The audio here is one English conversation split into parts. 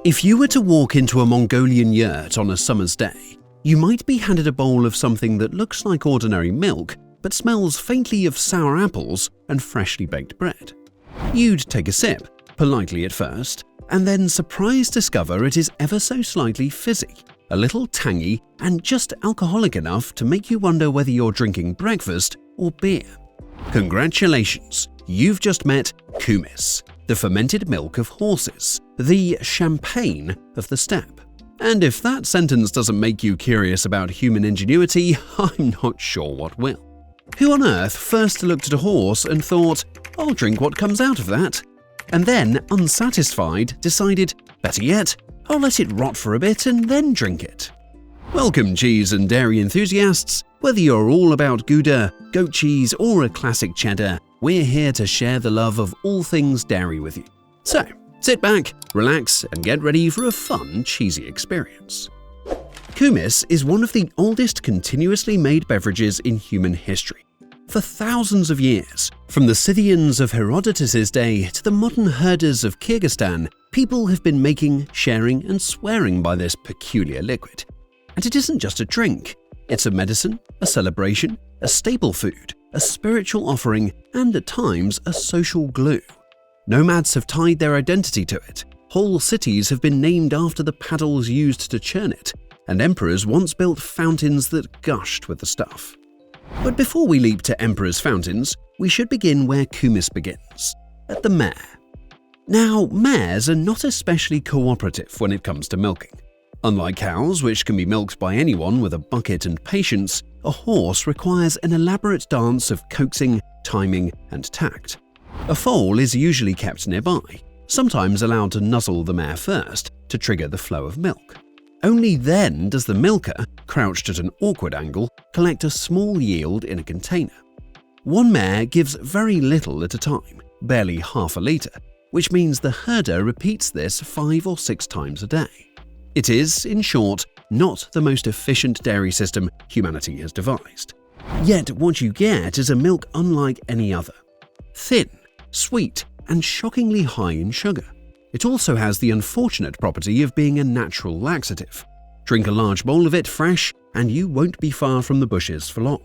If you were to walk into a Mongolian yurt on a summer's day, you might be handed a bowl of something that looks like ordinary milk but smells faintly of sour apples and freshly baked bread. You'd take a sip, politely at first, and then surprised discover it is ever so slightly fizzy, a little tangy, and just alcoholic enough to make you wonder whether you're drinking breakfast or beer. Congratulations, you've just met Kumis, the fermented milk of horses, the champagne of the steppe. And if that sentence doesn't make you curious about human ingenuity, I'm not sure what will. Who on earth first looked at a horse and thought, I'll drink what comes out of that? And then, unsatisfied, decided, better yet, I'll let it rot for a bit and then drink it. Welcome, cheese and dairy enthusiasts. Whether you're all about Gouda, goat cheese, or a classic cheddar, we're here to share the love of all things dairy with you. So, sit back, relax, and get ready for a fun, cheesy experience. Kumis is one of the oldest continuously made beverages in human history. For thousands of years, from the Scythians of Herodotus' day to the modern herders of Kyrgyzstan, people have been making, sharing, and swearing by this peculiar liquid. And it isn't just a drink. It's a medicine, a celebration, a staple food, a spiritual offering, and at times a social glue. Nomads have tied their identity to it. Whole cities have been named after the paddles used to churn it, and emperors once built fountains that gushed with the stuff. But before we leap to emperors' fountains, we should begin where Kumis begins, at the mare. Now, mares are not especially cooperative when it comes to milking. Unlike cows, which can be milked by anyone with a bucket and patience, a horse requires an elaborate dance of coaxing, timing, and tact. A foal is usually kept nearby, sometimes allowed to nuzzle the mare first to trigger the flow of milk. Only then does the milker, crouched at an awkward angle, collect a small yield in a container. One mare gives very little at a time, barely half a litre, which means the herder repeats this 5 or 6 times a day. It is, in short, not the most efficient dairy system humanity has devised. Yet what you get is a milk unlike any other. Thin, sweet, and shockingly high in sugar. It also has the unfortunate property of being a natural laxative. Drink a large bowl of it fresh, and you won't be far from the bushes for long.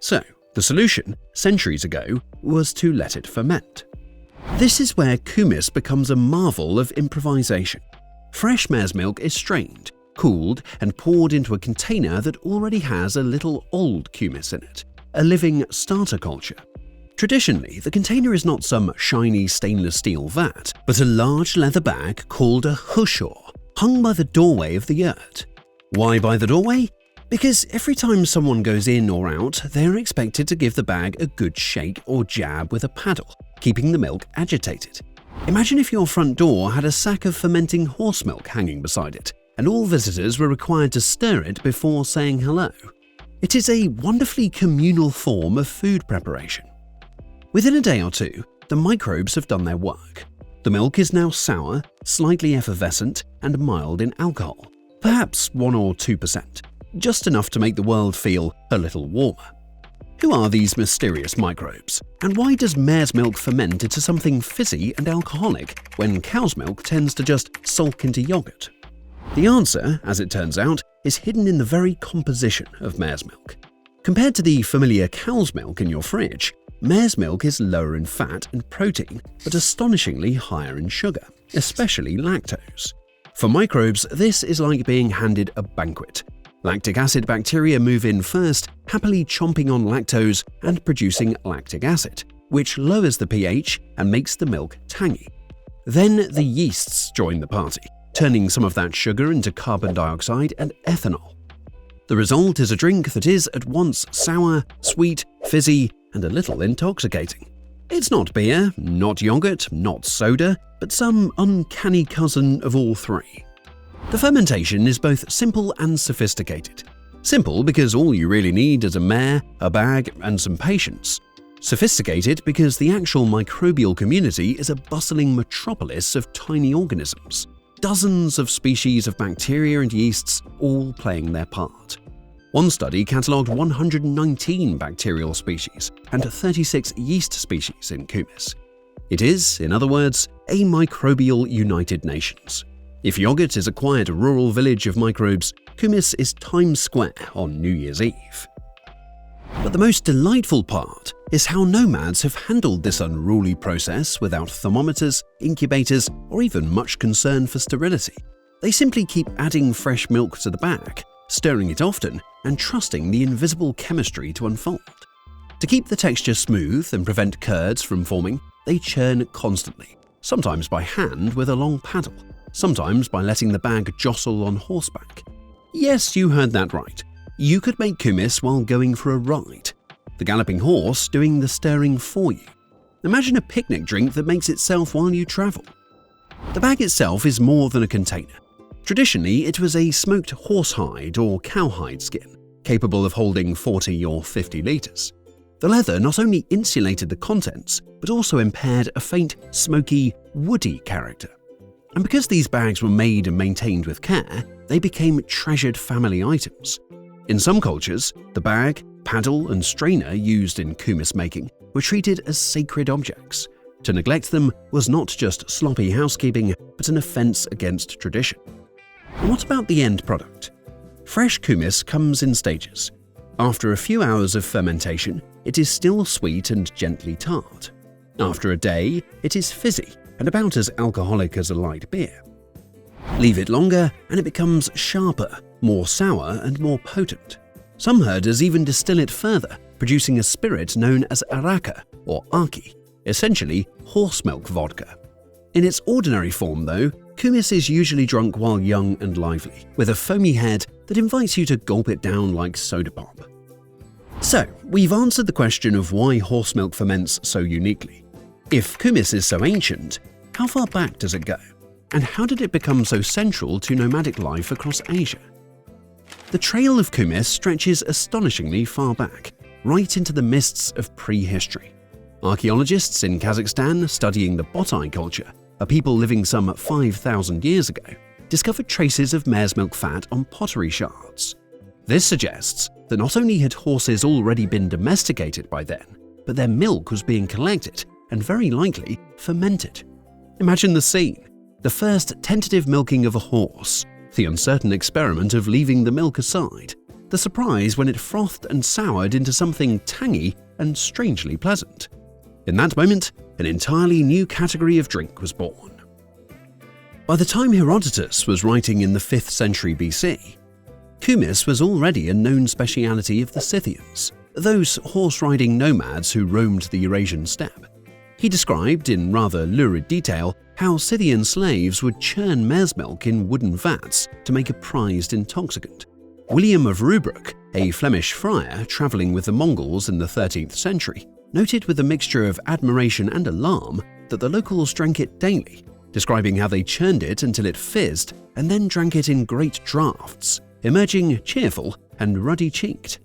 So, the solution, centuries ago, was to let it ferment. This is where Kumis becomes a marvel of improvisation. Fresh mare's milk is strained, cooled, and poured into a container that already has a little old Kumis in it, a living starter culture. Traditionally, the container is not some shiny stainless steel vat, but a large leather bag called a hushor, hung by the doorway of the yurt. Why by the doorway? Because every time someone goes in or out, they're expected to give the bag a good shake or jab with a paddle, keeping the milk agitated. Imagine if your front door had a sack of fermenting horse milk hanging beside it, and all visitors were required to stir it before saying hello. It is a wonderfully communal form of food preparation. Within a day or two, the microbes have done their work. The milk is now sour, slightly effervescent, and mild in alcohol, perhaps 1 or 2%, just enough to make the world feel a little warmer. Who are these mysterious microbes, and why does mare's milk ferment into something fizzy and alcoholic when cow's milk tends to just sulk into yogurt? The answer, as it turns out, is hidden in the very composition of mare's milk. Compared to the familiar cow's milk in your fridge, mare's milk is lower in fat and protein, but astonishingly higher in sugar, especially lactose. For microbes, this is like being handed a banquet. Lactic acid bacteria move in first, happily chomping on lactose and producing lactic acid, which lowers the pH and makes the milk tangy. Then the yeasts join the party, turning some of that sugar into carbon dioxide and ethanol. The result is a drink that is at once sour, sweet, fizzy, and a little intoxicating. It's not beer, not yogurt, not soda, but some uncanny cousin of all three. The fermentation is both simple and sophisticated. Simple because all you really need is a mare, a bag, and some patience. Sophisticated because the actual microbial community is a bustling metropolis of tiny organisms. Dozens of species of bacteria and yeasts all playing their part. One study catalogued 119 bacterial species and 36 yeast species in Kumis. It is, in other words, a microbial United Nations. If yogurt is a quiet rural village of microbes, Kumis is Times Square on New Year's Eve. But the most delightful part is how nomads have handled this unruly process without thermometers, incubators, or even much concern for sterility. They simply keep adding fresh milk to the bag, stirring it often, and trusting the invisible chemistry to unfold. To keep the texture smooth and prevent curds from forming, they churn constantly, sometimes by hand with a long paddle, sometimes by letting the bag jostle on horseback. Yes, you heard that right. You could make kumis while going for a ride, the galloping horse doing the stirring for you. Imagine a picnic drink that makes itself while you travel. The bag itself is more than a container. Traditionally, it was a smoked horsehide or cowhide skin, capable of holding 40 or 50 litres. The leather not only insulated the contents, but also impaired a faint, smoky, woody character. And because these bags were made and maintained with care, they became treasured family items. In some cultures, the bag, paddle, and strainer used in kumis making were treated as sacred objects. To neglect them was not just sloppy housekeeping, but an offense against tradition. What about the end product? Fresh kumis comes in stages. After a few hours of fermentation, it is still sweet and gently tart. After a day, it is fizzy and about as alcoholic as a light beer. Leave it longer and it becomes sharper, more sour and more potent. Some herders even distill it further, producing a spirit known as araka or aki, essentially horse milk vodka. In its ordinary form though, kumis is usually drunk while young and lively, with a foamy head that invites you to gulp it down like soda pop. So, we've answered the question of why horse milk ferments so uniquely. If kumis is so ancient, how far back does it go? And how did it become so central to nomadic life across Asia? The trail of kumis stretches astonishingly far back, right into the mists of prehistory. Archaeologists in Kazakhstan studying the Botai culture, a people living some 5,000 years ago, discovered traces of mare's milk fat on pottery shards. This suggests that not only had horses already been domesticated by then, but their milk was being collected and very likely fermented. Imagine the scene. The first tentative milking of a horse, the uncertain experiment of leaving the milk aside, the surprise when it frothed and soured into something tangy and strangely pleasant. In that moment, an entirely new category of drink was born. By the time Herodotus was writing in the 5th century BC, kumis was already a known speciality of the Scythians, those horse-riding nomads who roamed the Eurasian steppe. He described in rather lurid detail how Scythian slaves would churn mare's milk in wooden vats to make a prized intoxicant. William of Rubruck, a Flemish friar travelling with the Mongols in the 13th century, noted with a mixture of admiration and alarm that the locals drank it daily, describing how they churned it until it fizzed and then drank it in great draughts, emerging cheerful and ruddy-cheeked.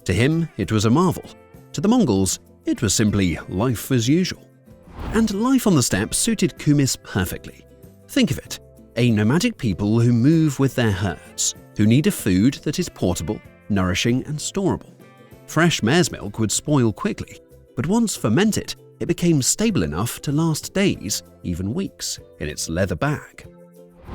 To him, it was a marvel. To the Mongols, it was simply life as usual. And life on the steppe suited kumis perfectly. Think of it, a nomadic people who move with their herds, who need a food that is portable, nourishing and storable. Fresh mare's milk would spoil quickly, but once fermented, it became stable enough to last days, even weeks, in its leather bag.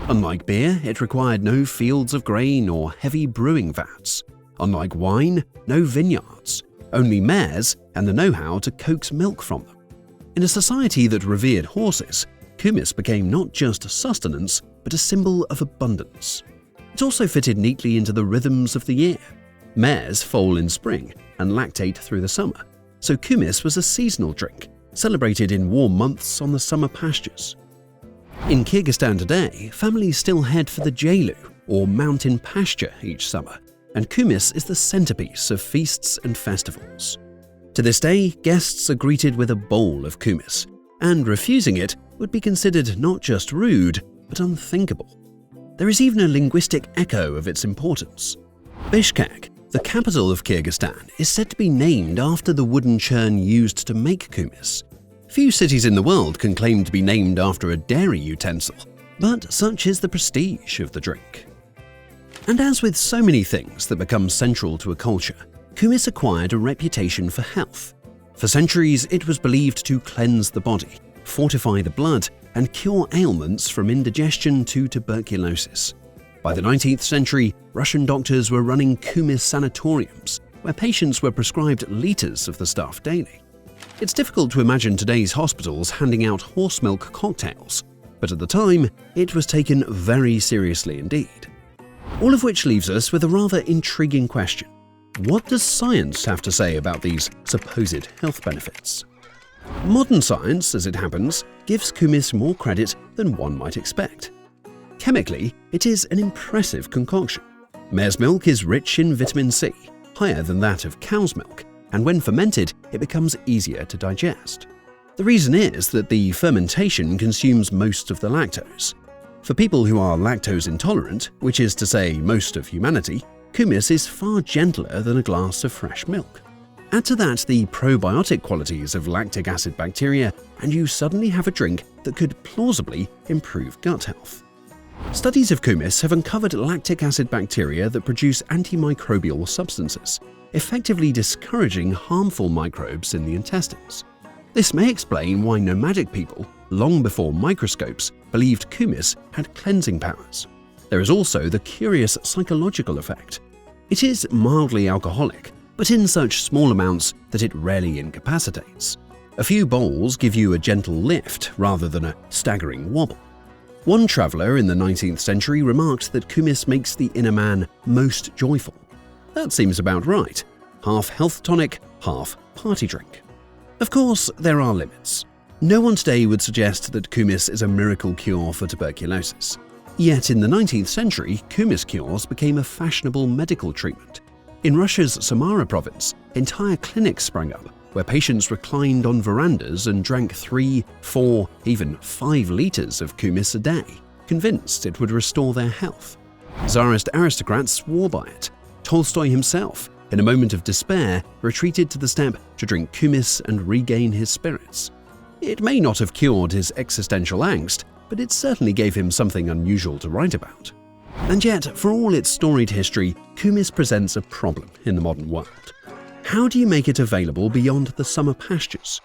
Unlike beer, it required no fields of grain or heavy brewing vats. Unlike wine, no vineyards, only mares and the know-how to coax milk from them. In a society that revered horses, kumis became not just sustenance, but a symbol of abundance. It also fitted neatly into the rhythms of the year. Mares foal in spring and lactate through the summer, so kumis was a seasonal drink, celebrated in warm months on the summer pastures. In Kyrgyzstan today, families still head for the Jelu, or mountain pasture, each summer, and kumis is the centerpiece of feasts and festivals. To this day, guests are greeted with a bowl of kumis, and refusing it would be considered not just rude, but unthinkable. There is even a linguistic echo of its importance. Bishkek, the capital of Kyrgyzstan, is said to be named after the wooden churn used to make kumis. Few cities in the world can claim to be named after a dairy utensil, but such is the prestige of the drink. And as with so many things that become central to a culture, kumis acquired a reputation for health. For centuries, it was believed to cleanse the body, fortify the blood, and cure ailments from indigestion to tuberculosis. By the 19th century, Russian doctors were running Kumis sanatoriums, where patients were prescribed liters of the stuff daily. It's difficult to imagine today's hospitals handing out horse milk cocktails, but at the time, it was taken very seriously indeed. All of which leaves us with a rather intriguing question. What does science have to say about these supposed health benefits? Modern science, as it happens, gives Kumis more credit than one might expect. Chemically, it is an impressive concoction. Mare's milk is rich in vitamin C, higher than that of cow's milk, and when fermented, it becomes easier to digest. The reason is that the fermentation consumes most of the lactose. For people who are lactose intolerant, which is to say most of humanity, Kumis is far gentler than a glass of fresh milk. Add to that the probiotic qualities of lactic acid bacteria, and you suddenly have a drink that could plausibly improve gut health. Studies of Kumis have uncovered lactic acid bacteria that produce antimicrobial substances, effectively discouraging harmful microbes in the intestines. This may explain why nomadic people, long before microscopes, believed Kumis had cleansing powers. There is also the curious psychological effect. It is mildly alcoholic, but in such small amounts that it rarely incapacitates. A few bowls give you a gentle lift rather than a staggering wobble. One traveler in the 19th century remarked that Kumis makes the inner man most joyful. That seems about right. Half health tonic, half party drink. Of course, there are limits. No one today would suggest that Kumis is a miracle cure for tuberculosis. Yet in the 19th century, Kumis cures became a fashionable medical treatment. In Russia's Samara province, entire clinics sprang up where patients reclined on verandas and drank 3, 4, even 5 liters of Kumis a day, convinced it would restore their health. Tsarist aristocrats swore by it. Tolstoy himself, in a moment of despair, retreated to the steppe to drink Kumis and regain his spirits. It may not have cured his existential angst, but it certainly gave him something unusual to write about. And yet, for all its storied history, Kumis presents a problem in the modern world. How do you make it available beyond the summer pastures?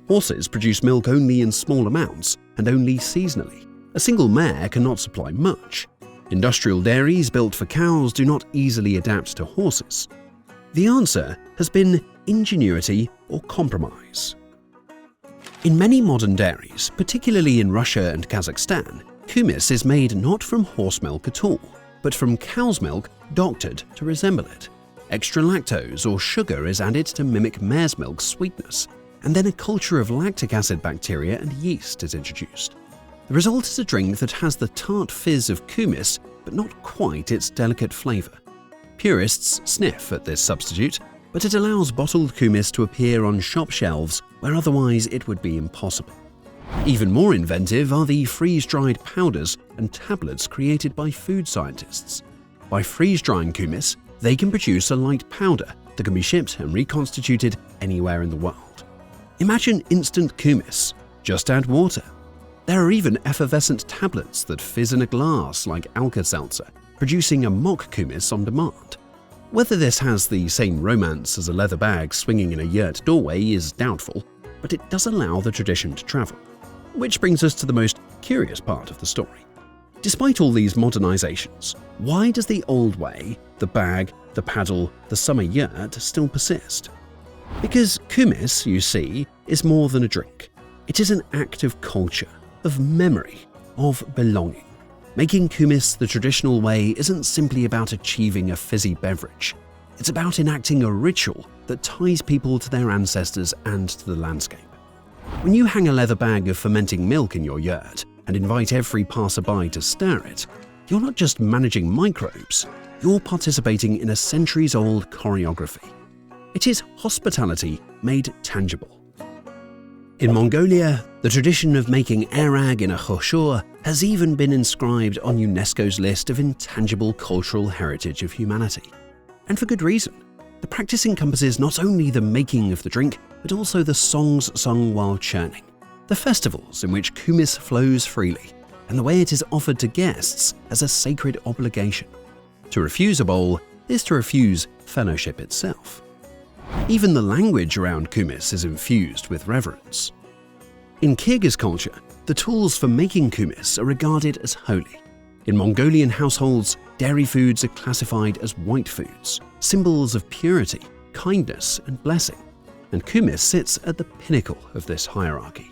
Horses produce milk only in small amounts and only seasonally. A single mare cannot supply much. Industrial dairies built for cows do not easily adapt to horses. The answer has been ingenuity or compromise. In many modern dairies, particularly in Russia and Kazakhstan, Kumis is made not from horse milk at all, but from cow's milk doctored to resemble it. Extra lactose or sugar is added to mimic mare's milk's sweetness, and then a culture of lactic acid bacteria and yeast is introduced. The result is a drink that has the tart fizz of Kumis, but not quite its delicate flavor. Purists sniff at this substitute, but it allows bottled Kumis to appear on shop shelves where otherwise it would be impossible. Even more inventive are the freeze-dried powders and tablets created by food scientists. By freeze-drying Kumis, they can produce a light powder that can be shipped and reconstituted anywhere in the world. Imagine instant Kumis. Just add water. There are even effervescent tablets that fizz in a glass like Alka-Seltzer, producing a mock Kumis on demand. Whether this has the same romance as a leather bag swinging in a yurt doorway is doubtful, but it does allow the tradition to travel. Which brings us to the most curious part of the story. Despite all these modernizations, why does the old way, the bag, the paddle, the summer yurt still persist? Because Kumis, you see, is more than a drink. It is an act of culture, of memory, of belonging. Making Kumis the traditional way isn't simply about achieving a fizzy beverage. It's about enacting a ritual that ties people to their ancestors and to the landscape. When you hang a leather bag of fermenting milk in your yurt and invite every passerby to stir it, you're not just managing microbes, you're participating in a centuries-old choreography. It is hospitality made tangible. In Mongolia, the tradition of making airag in a khoshur has even been inscribed on UNESCO's list of intangible cultural heritage of humanity. And for good reason. The practice encompasses not only the making of the drink, but also the songs sung while churning, the festivals in which Kumis flows freely, and the way it is offered to guests as a sacred obligation. To refuse a bowl is to refuse fellowship itself. Even the language around Kumis is infused with reverence. In Kyrgyz culture, the tools for making kumis are regarded as holy. In Mongolian households, dairy foods are classified as white foods, symbols of purity, kindness, and blessing, and kumis sits at the pinnacle of this hierarchy.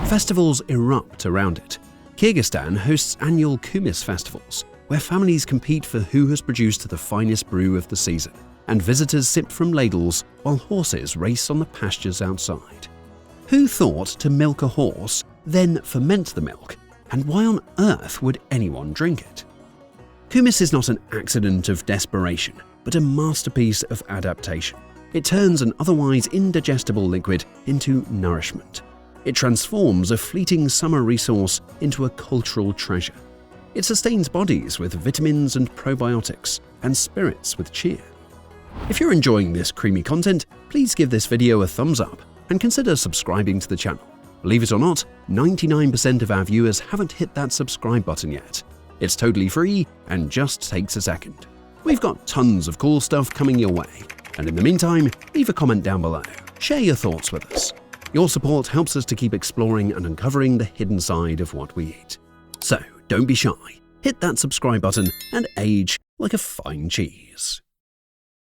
Festivals erupt around it. Kyrgyzstan hosts annual kumis festivals, where families compete for who has produced the finest brew of the season, and visitors sip from ladles while horses race on the pastures outside. Who thought to milk a horse, then ferment the milk, and why on earth would anyone drink it? Kumis is not an accident of desperation, but a masterpiece of adaptation. It turns an otherwise indigestible liquid into nourishment. It transforms a fleeting summer resource into a cultural treasure. It sustains bodies with vitamins and probiotics, and spirits with cheer. If you're enjoying this creamy content, please give this video a thumbs up and consider subscribing to the channel. Believe it or not, 99% of our viewers haven't hit that subscribe button yet. It's totally free and just takes a second. We've got tons of cool stuff coming your way. And in the meantime, leave a comment down below. Share your thoughts with us. Your support helps us to keep exploring and uncovering the hidden side of what we eat. So don't be shy. Hit that subscribe button and age like a fine cheese.